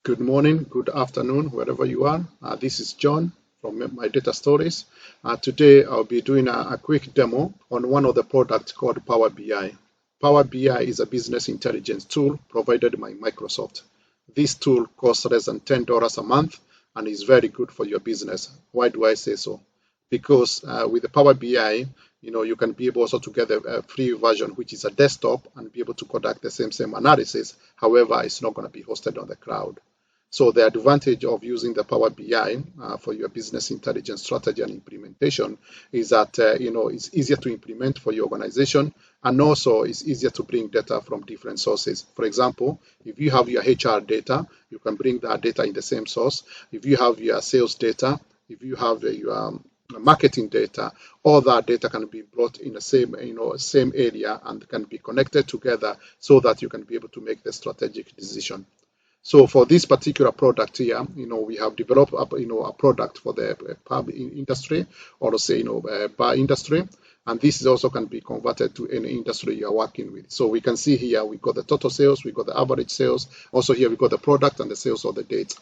Good morning, good afternoon, wherever you are. This is John from My Data Stories. Today I'll be doing a quick demo on one of the products called Power BI. Power BI is a business intelligence tool provided by Microsoft. This tool costs less than $10 a month and is very good for your business. Why do I say so? Because with the Power BI, you can be able also to get a free version, which is a desktop, and be able to conduct the same analysis. However, it's not going to be hosted on the cloud. So the advantage of using the Power BI for your business intelligence strategy and implementation is that it's easier to implement for your organization, and also it's easier to bring data from different sources. For example, if you have your HR data, you can bring that data in the same source. If you have your sales data, if you have your marketing data, all that data can be brought in the same area and can be connected together so that you can be able to make the strategic decision. So for this particular product here, we have developed a product for the pub industry, or say, bar industry. And this is also can be converted to any industry you are working with. So we can see here, we got the total sales, we got the average sales. Also here, we got the product and the sales of the date.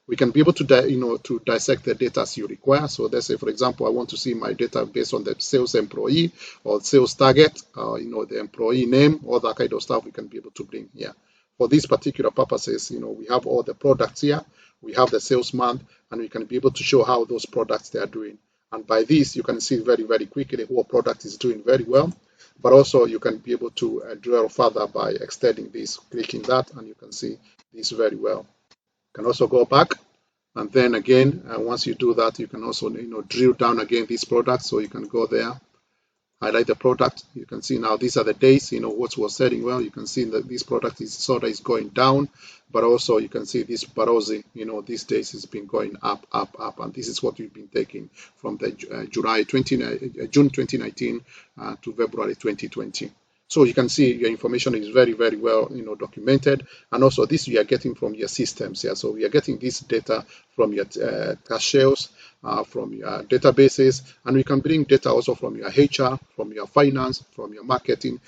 We can be able to, to dissect the data as you require. So let's say, for example, I want to see my data based on the sales employee or sales target, the employee name, all that kind of stuff we can be able to bring here. For these particular purposes, we have all the products here, we have the sales month, and we can be able to show how those products they are doing. And by this, you can see very, very quickly what product is doing very well. But also, you can be able to drill further by extending this, clicking that, and you can see this very well. You can also go back, and then again, once you do that, you can also drill down again these products. So you can go there, highlight the product. You can see now these are the days, what was selling well. You can see that this product is soda is going down, but also you can see this Barozzi, these days has been going up, and this is what we've been taking from the June 2019 to February 2020. So you can see your information is very, very well, documented. And also this we are getting from your systems here. So we are getting this data from your caches, from your databases, and we can bring data also from your HR, from your finance, from your marketing.